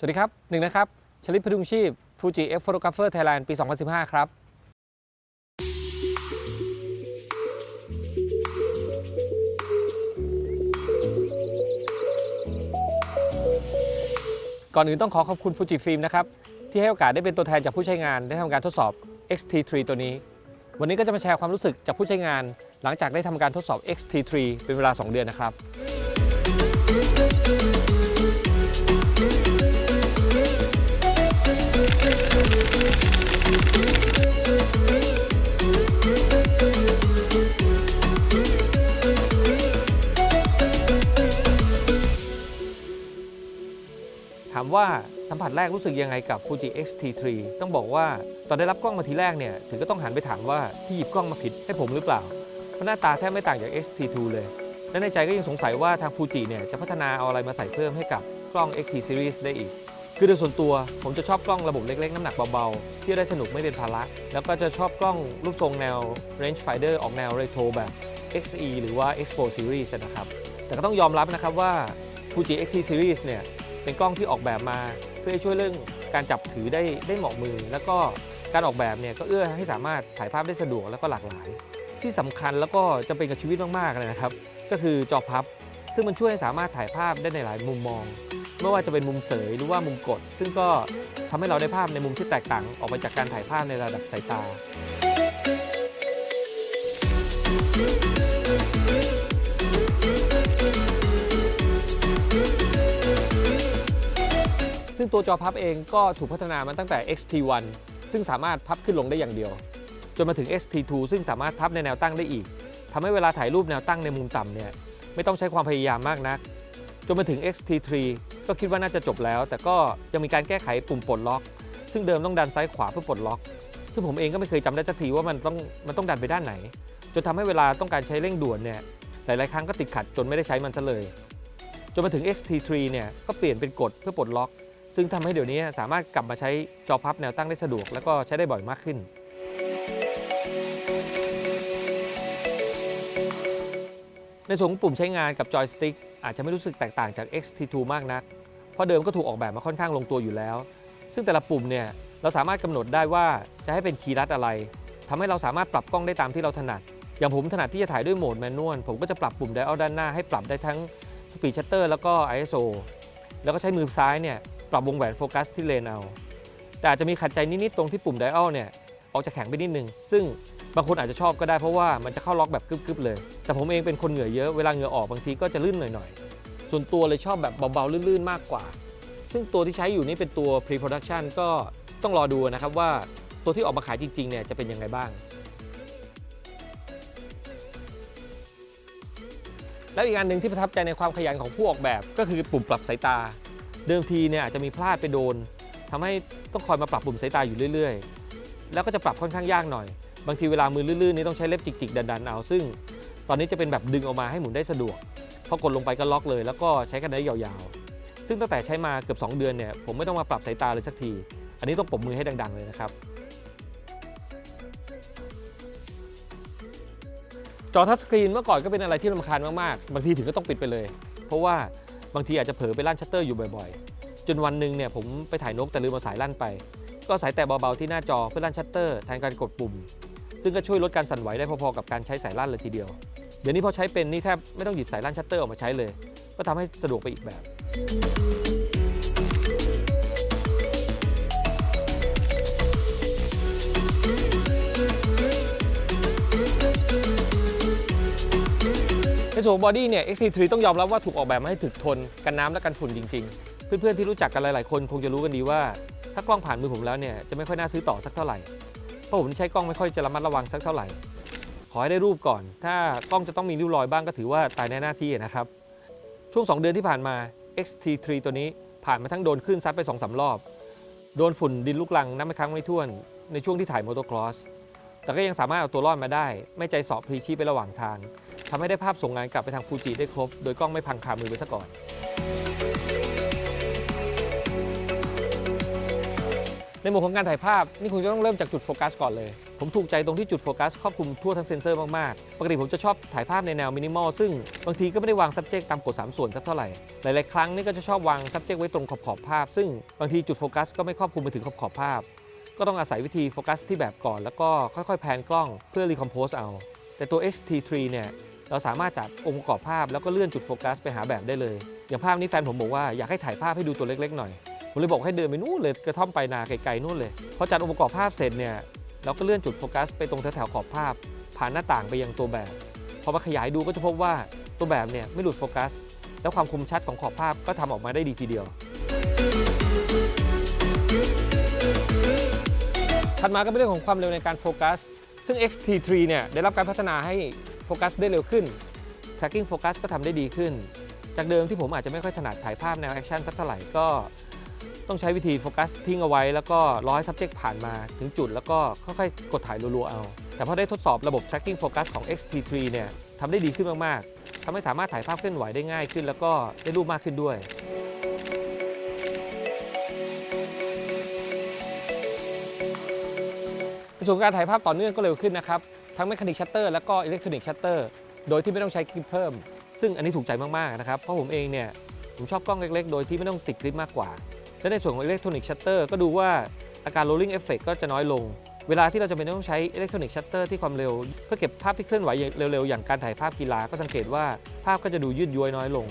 สวัสดีครับหนึ่งนะครับชลิตพดุงชีพ Fuji X Photographer Thailand ปี 2015 ครับก่อนอื่นต้องขอขอบคุณ Fuji Film นะครับที่ให้โอกาสได้เป็นตัวแทนจากผู้ใช้งานได้ทำการทดสอบ X-T3 ตัวนี้วันนี้ก็จะมาแชร์ความรู้สึกจากผู้ใช้งานหลังจากได้ทำการทดสอบ X-T3 เป็นเวลา 2 เดือนนะครับถามว่าสัมผัสแรกรู้สึกยังไงกับ Fuji X-T3 ต้องบอกว่าตอนได้รับกล้องมาทีแรกเนี่ยถึงก็ต้องหันไปถามว่าที่หยิบกล้องมาผิดให้ผมหรือเปล่าเพราะหน้าตาแทบไม่ต่างจาก X-T2 เลยและในใจก็ยังสงสัยว่าทาง Fuji เนี่ยจะพัฒนาเอาอะไรมาใส่เพิ่มให้กับกล้อง X-T Series ได้อีกคือโดยส่วนตัวผมจะชอบกล้องระบบเล็กๆน้ำหนักเบาๆเที่ยวได้สนุกไม่เป็นภาระแล้วก็จะชอบกล้องรูปทรงแนว Range Finder ออกแนว Retro แบบ XE หรือว่า Expo Series นะครับแต่ก็ต้องยอมรับนะครับว่า Fuji X-T Series เนี่ยเป็นกล้องที่ออกแบบมาเพื่อช่วยเรื่องการจับถือได้เหมาะมือแล้วก็การออกแบบเนี่ยก็เอื้อให้สามารถถ่ายภาพได้สะดวกแล้วก็หลากหลายที่สำคัญแล้วก็จำเป็นกับชีวิตมากๆเลยนะครับก็คือจอพับซึ่งมันช่วยให้สามารถถ่ายภาพได้ในหลายมุมมองไม่ว่าจะเป็นมุมเสยหรือว่ามุมกดซึ่งก็ทำให้เราได้ภาพในมุมที่แตกต่างออกไปจากการถ่ายภาพในระดับสายตาซึ่งตัวจอพับเองก็ถูกพัฒนามาตั้งแต่ XT1 ซึ่งสามารถพับขึ้นลงได้อย่างเดียวจนมาถึง XT2 ซึ่งสามารถพับในแนวตั้งได้อีกทำให้เวลาถ่ายรูปแนวตั้งในมุมต่ำเนี่ยไม่ต้องใช้ความพยายามมากนักจนมาถึง XT3 ก็คิดว่าน่าจะจบแล้วแต่ก็ยังมีการแก้ไขปุ่มปลดล็อกซึ่งเดิมต้องดันซ้ายขวาเพื่อปลดล็อกซึ่งผมเองก็ไม่เคยจำได้สักทีว่ามันต้องดันไปด้านไหนจนทำให้เวลาต้องการใช้เร่งด่วนเนี่ยหลายๆครั้งก็ติดขัดจนไม่ได้ใช้มันซะเลยจนมาถึง XT3 เนี่ยก็เปลี่ยนเป็นกดเพื่อปลดล็อกซึ่งทำให้เดี๋ยวนี้สามารถกลับมาใช้จอพับแนวตั้งได้สะดวกแล้วก็ใช้ได้บ่อยมากขึ้นในส่วนของปุ่มใช้งานกับจอยสติ๊กอาจจะไม่รู้สึกแตกต่างจาก XT2 มากนักเพราะเดิมก็ถูกออกแบบมาค่อนข้างลงตัวอยู่แล้วซึ่งแต่ละปุ่มเนี่ยเราสามารถกำหนดได้ว่าจะให้เป็นคีย์ลัดอะไรทำให้เราสามารถปรับกล้องได้ตามที่เราถนัดอย่างผมถนัดที่จะถ่ายด้วยโหมดแมนนวลผมก็จะปรับปุ่มไดอัลด้านหน้าให้ปรับได้ทั้ง Speed Shutter แล้วก็ ISO แล้วก็ใช้มือซ้ายเนี่ยปรับวงแหวนโฟกัสที่เลนเอาแต่อาจจะมีขัดใจนิดๆตรงที่ปุ่มไดอัลเนี่ยออกจะแข็งไปนิดนึงซึ่งบางคนอาจจะชอบก็ได้เพราะว่ามันจะเข้าล็อกแบบกึบๆเลยแต่ผมเองเป็นคนเหงื่อเยอะเวลาเหงื่อออกบางทีก็จะลื่นหน่อยๆส่วนตัวเลยชอบแบบเบาๆลื่นๆมากกว่าซึ่งตัวที่ใช้อยู่นี่เป็นตัว Pre-Production ก็ต้องรอดูนะครับว่าตัวที่ออกมาขายจริงๆเนี่ยจะเป็นยังไงบ้างแล้วอีกอันหนึ่งที่ประทับใจในความขยันของผู้ออกแบบก็คือปุ่มปรับสายตาเดิมทีเนี่ยอาจจะมีพลาดไปโดนทำให้ต้องคอยมาปรับปุ่มสายตาอยู่เรื่อยๆแล้วก็จะปรับค่อนข้างยากหน่อยบางทีเวลามือลื่นๆนี่ต้องใช้เล็บจิกๆดันๆเอาซึ่งตอนนี้จะเป็นแบบดึงออกมาให้หมุนได้สะดวกพอกดลงไปก็ล็อกเลยแล้วก็ใช้กันได้ยาวๆซึ่งตั้งแต่ใช้มาเกือบ2 เดือนเนี่ยผมไม่ต้องมาปรับสายตาเลยสักทีอันนี้ต้องปรบมือให้ดังๆเลยนะครับจอทัชสกรีนเมื่อก่อนก็เป็นอะไรที่รำคาญมากๆบางทีถึงก็ต้องปิดไปเลยเพราะว่าบางทีอาจจะเผลอไปลั่นชัตเตอร์อยู่บ่อยๆจนวันหนึ่งเนี่ยผมไปถ่ายนกแต่ลืมเอาสายลั่นไปก็สายแตะเบาๆที่หน้าจอเพื่อลั่นชัตเตอร์แทนการกดปุ่มซึ่งก็ช่วยลดการสั่นไหวได้พอๆกับการใช้สายลั่นเลยทีเดียวเดี๋ยวนี้พอใช้เป็นนี่แทบไม่ต้องหยิบสายลั่นชัตเตอร์ออกมาใช้เลยก็ทำให้สะดวกไปอีกแบบในส่วนบอดี้เนี่ย XT3 ต้องยอมรับว่าถูกออกแบบมาให้ถึกทนกันน้ำและกันฝุ่นจริงๆเพื่อนๆที่รู้จักกันหลายๆคนคงจะรู้กันดีว่าถ้ากล้องผ่านมือผมแล้วเนี่ยจะไม่ค่อยน่าซื้อต่อสักเท่าไหร่เพราะผมใช้กล้องไม่ค่อยจะระมัดระวังสักเท่าไหร่ขอให้ได้รูปก่อนถ้ากล้องจะต้องมีริ้วรอยบ้างก็ถือว่าตายในหน้าที่นะครับช่วง2 เดือนที่ผ่านมา XT3 ตัวนี้ผ่านมาทั้งโดนคลื่นซัดไป 2-3 รอบโดนฝุ่นดินลูกรังนับไม่ครั้งไม่ถ้วนในช่วงที่ถ่ายมอเตอร์ครอสแต่ก็ยังสามารถเอาตัวรอดมาได้ไม่ใจสอบพลีชีพไประหว่างทางทำให้ได้ภาพส่งงานกลับไปทางฟูจิได้ครบโดยกล้องไม่พังคามือไปซะก่อน ในโหมดของการถ่ายภาพนี่คุณจะต้องเริ่มจากจุดโฟกัสก่อนเลยผมถูกใจตรงที่จุดโฟกัสครอบคลุมทั่วทั้งเซนเซอร์มากๆปกติผมจะชอบถ่ายภาพในแนวมินิมอลซึ่งบางทีก็ไม่ได้วาง subject ตามกฎ3ส่วนสักเท่าไหร่หลายๆครั้งนี่ก็จะชอบวาง subject ไว้ตรงขอบภาพซึ่งบางทีจุดโฟกัสก็ไม่ครอบคลุมไปถึงขอบภาพก็ต้องอาศัยวิธีโฟกัสที่แบบก่อนแล้วก็ค่อยๆแพนกล้องเพื่อรีคอมโพสเอาแต่ตัว X-T3 เนี่ยเราสามารถจัดองค์ประกอบภาพแล้วก็เลื่อนจุดโฟกัสไปหาแบบได้เลยอย่างภาพนี้แฟนผมบอกว่าอยากให้ถ่ายภาพให้ดูตัวเล็กๆหน่อยผมเลยบอกให้เดินไปนู่นเลยกระท่อมไปนาไกลๆนู่นเลยพอจัดองค์ประกอบภาพเสร็จเนี่ยเราก็เลื่อนจุดโฟกัสไปตรงแถวๆขอบภาพผ่านหน้าต่างไปยังตัวแบบพอมาขยายดูก็จะพบว่าตัวแบบเนี่ยไม่หลุดโฟกัสแล้วความคมชัดของขอบภาพก็ทำออกมาได้ดีทีเดียวถัดมาก็เป็นเรื่องของความเร็วในการโฟกัสซึ่ง X-T3 เนี่ยได้รับการพัฒนาให้โฟกัสได้เร็วขึ้น tracking focus ก็ทำได้ดีขึ้นจากเดิมที่ผมอาจจะไม่ค่อยถนัดถ่ายภาพแนวแอคชั่นสักเท่าไหร่ก็ต้องใช้วิธีโฟกัสทิ้งเอาไว้แล้วก็รอให้ subject ผ่านมาถึงจุดแล้วก็ค่อยๆกดถ่ายรัวๆเอาแต่พอได้ทดสอบระบบ tracking focus ของ X-T3 เนี่ยทำได้ดีขึ้นมากๆทำให้สามารถถ่ายภาพเคลื่อนไหวได้ง่ายขึ้นแล้วก็ได้รูปมากขึ้นด้วยในส่วนการถ่ายภาพต่อเนื่องก็เร็วขึ้นนะครับทั้ง Mechanic Shutter แล้วก็ Electronic Shutter โดยที่ไม่ต้องใช้คลิปเพิ่มซึ่งอันนี้ถูกใจมากๆนะครับเพราะผมเองเนี่ยผมชอบกล้องเล็กๆโดยที่ไม่ต้องติดคลิปมากกว่าและในส่วนของ Electronic Shutter ก็ดูว่าอาการ Rolling Effect ก็จะน้อยลงเวลาที่เราจะเป็นต้องใช้ Electronic Shutter ที่ความเร็วเพื่อเก็บภาพที่เคลื่อนไหวเร็วๆอย่างการถ่ายภาพกีฬาก็สังเกตว่าภาพก็จะดูยืดย้วยน้อยลง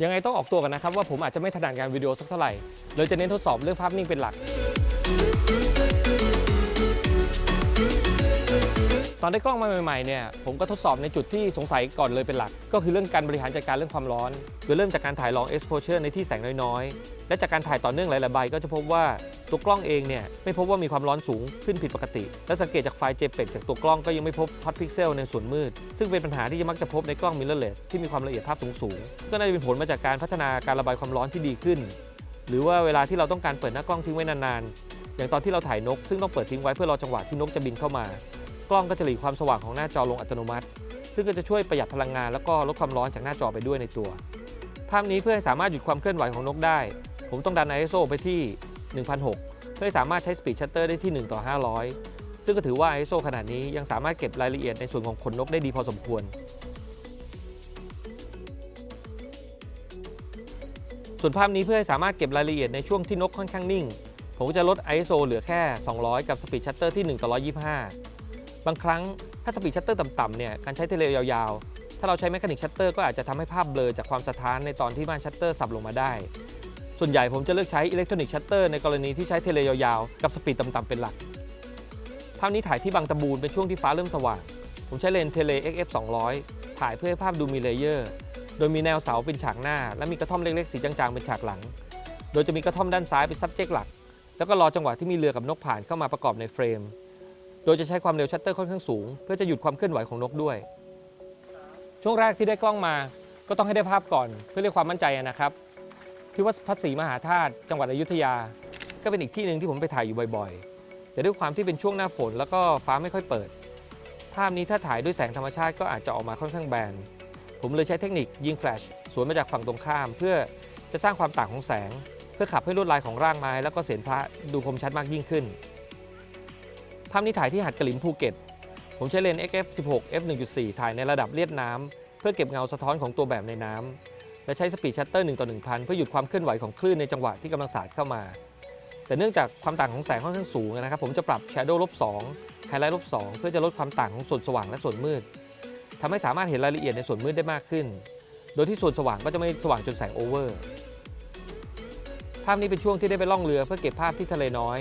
ยังไงต้องออกตัวกันนะครับว่าผมอาจจะไม่ถนัดงานวิดีโอสักเท่าไหร่เลยจะเน้นทดสอบเรื่องภาพนิ่งเป็นหลักตอนได้กล้องมาใหม่ๆเนี่ยผมก็ทดสอบในจุดที่สงสัยก่อนเลยเป็นหลักก็คือเรื่องการบริหารจัดการเรื่องความร้อนโดยเริ่มจากการถ่ายลอง exposure ในที่แสงน้อยๆและจากการถ่ายต่อเนื่องหลายๆใบก็จะพบว่าตัวกล้องเองเนี่ยไม่พบว่ามีความร้อนสูงขึ้นผิดปกติและสังเกตจากไฟล์ JPEG จากตัวกล้องก็ยังไม่พบ hot pixel ในส่วนมืดซึ่งเป็นปัญหาที่มักจะพบในกล้อง mirrorless ที่มีความละเอียดภาพสูงๆก็น่าจะเป็นผลมาจากการพัฒนาการระบายความร้อนที่ดีขึ้นหรือว่าเวลาที่เราต้องการเปิดหน้ากล้องทิ้งไว้นานๆอย่างตอนที่เราถ่ายนกซึ่งต้องเปิดทิ้งไว้เพื่อรอจังหวะที่นกจะบินเข้ามากล้องก็จะหลีความสว่างของหน้าจอลงอัตโนมัติซึ่งก็จะช่วยประหยัดพลังงานแล้วก็ลดความร้อนจากหน้าจอไปด้วยในตัวภาพนี้เพื่อให้สามารถหยุดความเคลื่อนไหวของนกได้ผมต้องดัน ISO ไปที่ 1006 เพื่อให้สามารถใช้ Speed Shutter ได้ที่ 1:500 ซึ่งก็ถือว่า ISO ขนาดนี้ยังสามารถเก็บรายละเอียดในส่วนของขนนกได้ดีพอสมควรส่วนภาพนี้เพื่อให้สามารถเก็บรายละเอียดในช่วงที่นกค่อนข้างนิ่งผมก็จะลด ISO เหลือแค่ 200 กับ Speed Shutter ที่ 1:125 บางครั้งถ้า Speed Shutter ต่ำๆเนี่ยการใช้เทเลยาวๆถ้าเราใช้ Mechanic Shutter ก็อาจจะทำให้ภาพเบลอจากความสะท้านในตอนที่ม่านชัตเตอร์สับลงมาได้ส่วนใหญ่ผมจะเลือกใช้ Electronic Shutter ในกรณีที่ใช้เทเลยาวๆกับ Speed ต่ำๆเป็นหลักภาพนี้ถ่ายที่บางตะบูนเป็นช่วงที่ฟ้าเริ่มสว่างผมใช้เลนส์เทเล XF 200 ถ่ายเพื่อให้ภาพดูมีเลเยอร์โดยมีแนวเสาเป็นฉากหน้าและมีกระท่อมเล็กๆสีจางๆเป็นฉากหลังโดยจะมีกระท่อมด้านซ้ายเป็น subject หลักแล้วก็รอจังหวะที่มีเรือกับนกผ่านเข้ามาประกอบในเฟรมโดยจะใช้ความเร็วชัตเตอร์ค่อนข้างสูงเพื่อจะหยุดความเคลื่อนไหวของนกด้วยช่วงแรกที่ได้กล้องมาก็ต้องให้ได้ภาพก่อนเพื่อเรียกความมั่นใจนะครับที่วัดพระศรีมหาธาตุจังหวัดอยุธยาก็เป็นอีกที่หนึ่งที่ผมไปถ่ายอยู่บ่อยๆแต่ด้วยความที่เป็นช่วงหน้าฝนแล้วก็ฟ้าไม่ค่อยเปิดภาพนี้ถ้าถ่ายด้วยแสงธรรมชาติก็อาจจะออกมาค่อนข้างแบนผมเลยใช้เทคนิคยิงแฟลชสวนมาจากฝั่งตรงข้ามเพื่อจะสร้างความต่างของแสงเพื่อขับให้ลวดลายของร่างไม้แล้วก็เสียนพระดูคมชัดมากยิ่งขึ้นภาพนี้ถ่ายที่หาดกะหลิมภูเก็ตผมใช้เลนส์ XF 16 f 1.4 ถ่ายในระดับเลียดน้ำเพื่อเก็บเงาสะท้อนของตัวแบบในน้ำและใช้สปีดชัตเตอร์1:1000เพื่อหยุดความเคลื่อนไหวของคลื่นในจังหวะที่กำลังสาดเข้ามาแต่เนื่องจากความต่างของแสงค่อนข้างสูงนะครับผมจะปรับ Shadow -2 Highlight -2 เพื่อจะลดความต่างของส่วนสว่างและส่วนมืดทำให้สามารถเห็นรายละเอียดในส่วนมืดได้มากขึ้นโดยที่ส่วนสว่างก็จะไม่สว่างจนแสงโอเวอร์ภาพนี้เป็นช่วงที่ได้ไปล่องเรือเพื่อเก็บภาพที่ทะเลน้อย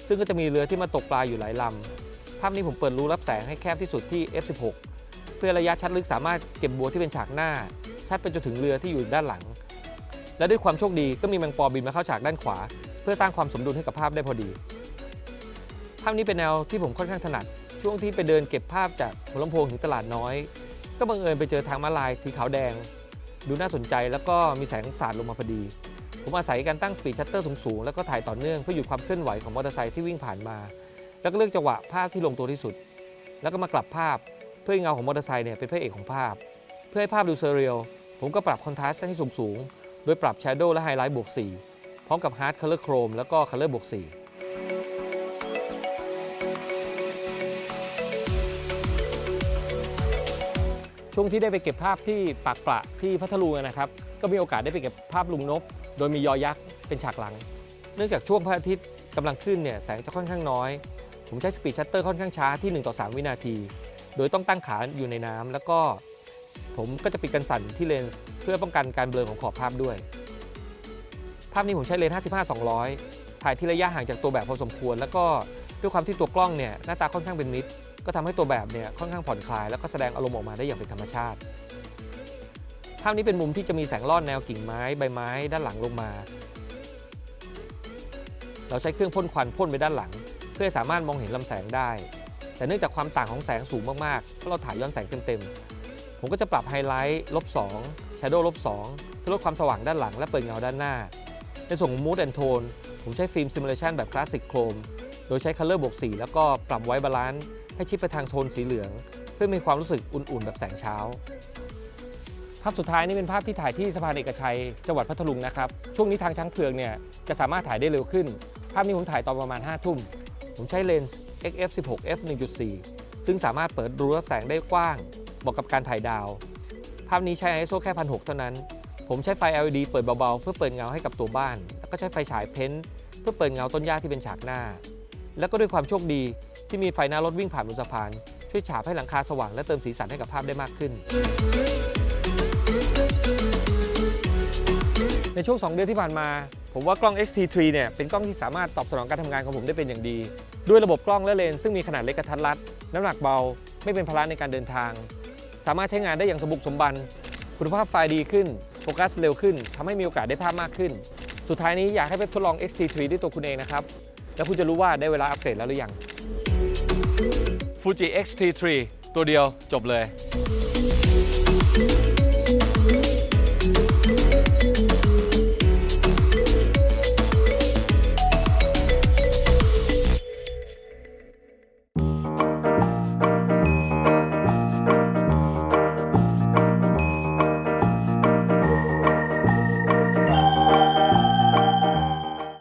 ซึ่งก็จะมีเรือที่มาตกปลาอยู่หลายลำภาพนี้ผมเปิดรูรับแสงให้แคบที่สุดที่ f16 เพื่อระยะชัดลึกสามารถเก็บบัวที่เป็นฉากหน้าชัดไปจนถึงเรือที่อยู่ด้านหลังและด้วยความโชคดีก็มีแมงปอบินมาเข้าฉากด้านขวาเพื่อสร้างความสมดุลให้กับภาพได้พอดีภาพนี้เป็นแนวที่ผมค่อนข้างถนัดช่วงที่ไปเดินเก็บภาพจากหัวลำโพงถึงตลาดน้อยก็บังเอิญไปเจอทางม้าลายสีขาวแดงดูน่าสนใจแล้วก็มีแสงสาดลงมาพอดีผมอาศัยการตั้งสปีดชัตเตอร์สูงๆแล้วก็ถ่ายต่อเนื่องเพื่อหยุดความเคลื่อนไหวของมอเตอร์ไซค์ที่วิ่งผ่านมาแล้วก็เลือกจังหวะภาพที่ลงตัวที่สุดแล้วก็มากลับภาพเพื่อให้เงาของมอเตอร์ไซค์เนี่ยเป็นพระเอกของภาพเพื่อให้ภาพดูเซเรียลผมก็ปรับคอนทราสต์ให้สูงๆโดยปรับ Shadow และ Highlight +4 พร้อมกับ Hard Color Chrome แล้วก็ Color +4 ช่วงที่ได้ไปเก็บภาพที่ปากปละที่พัทลุงนะครับก็มีโอกาสได้ไปเก็บภาพลุงนกโดยมียอยักษ์เป็นฉากหลังเนื่องจากช่วงพระอาทิตย์กำลังขึ้นเนี่ยแสงจะค่อนข้างน้อยผมใช้สปีดชัตเตอร์ค่อนข้างช้าที่1/3 วินาทีโดยต้องตั้งขาอยู่ในน้ำแล้วก็ผมก็จะปิดกันสั่นที่เลนส์เพื่อป้องกันการเบลอของขอบภาพด้วยภาพนี้ผมใช้เลนส์ 55-200 ถ่ายที่ระยะห่างจากตัวแบบพอสมควรแล้วก็ด้วยความที่ตัวกล้องเนี่ยหน้าตาค่อนข้างเป็นมิตรก็ทำให้ตัวแบบเนี่ยค่อนข้างผ่อนคลายแล้วก็แสดงอารมณ์ออกมาได้อย่างเป็นธรรมชาติภาพนี้เป็นมุมที่จะมีแสงลอดแนวกิ่งไม้ใบไม้ด้านหลังลงมาเราใช้เครื่องพ่นควันพ่นไปด้านหลังเพื่อสามารถมองเห็นลำแสงได้แต่เนื่องจากความต่างของแสงสูงมากๆเพราะเราถ่ายย้อนแสงเต็มๆผมก็จะปรับไฮไลท์ -2 Shadow -2 เพื่อลดความสว่างด้านหลังและเปิดเงาด้านหน้าในส่วนของ Mood and Tone ผมใช้ฟิล์ม Simulation แบบ Classic Chrome โดยใช้ Color +4 แล้วก็ปรับไว้บาลานซ์ให้ชิปไปทางโทนสีเหลืองเพื่อมีความรู้สึกอุ่นๆแบบแสงเช้าภาพสุดท้ายนี่เป็นภาพที่ถ่ายที่สะพานเอกชัยจังหวัดพัทลุงนะครับช่วงนี้ทางช้างเผือกเนี่ยจะสามารถถ่ายได้เร็วขึ้นภาพนี้ผมถ่ายตอนประมาณ 5 ทุ่มผมใช้เลนส์ XF16 f1.4 ซึ่งสามารถเปิดรูรับแสงได้กว้างเหมาะกับการถ่ายดาวภาพนี้ใช้ ISO แค่ 1,600 เท่านั้นผมใช้ไฟ LED เปิดเบาๆเพื่อเปิดเงาให้กับตัวบ้านแล้วก็ใช้ไฟฉายเพ้นท์เพื่อเปิดเงาต้นหญ้าที่เป็นฉากหน้าแล้วก็ด้วยความโชคดีที่มีไฟหน้ารถวิ่งผ่านบนสะพานช่วยฉาบให้หลังคาสว่างและเติมสีสันให้กับภาพได้มากขึ้นในช่วง 2 เดือนที่ผ่านมาผมว่ากล้อง X-T3 เนี่ยเป็นกล้องที่สามารถตอบสนองการทำงานของผมได้เป็นอย่างดีด้วยระบบกล้องและเลนส์ซึ่งมีขนาดเล็กกระทัดรัดน้ำหนักเบาไม่เป็นภาระในการเดินทางสามารถใช้งานได้อย่างสมบุกสมบันคุณภาพไฟล์ดีขึ้นโฟกัสเร็วขึ้นทำให้มีโอกาสได้ภาพมากขึ้ขึ้นสุดท้ายนี้อยากให้ไปทดลอง X-T3 ด้วยตัวคุณเองนะครับแล้วคุณจะรู้ว่าได้เวลาอัปเกรดแล้วหรือยัง Fuji X-T3 ตัวเดียวจบเลย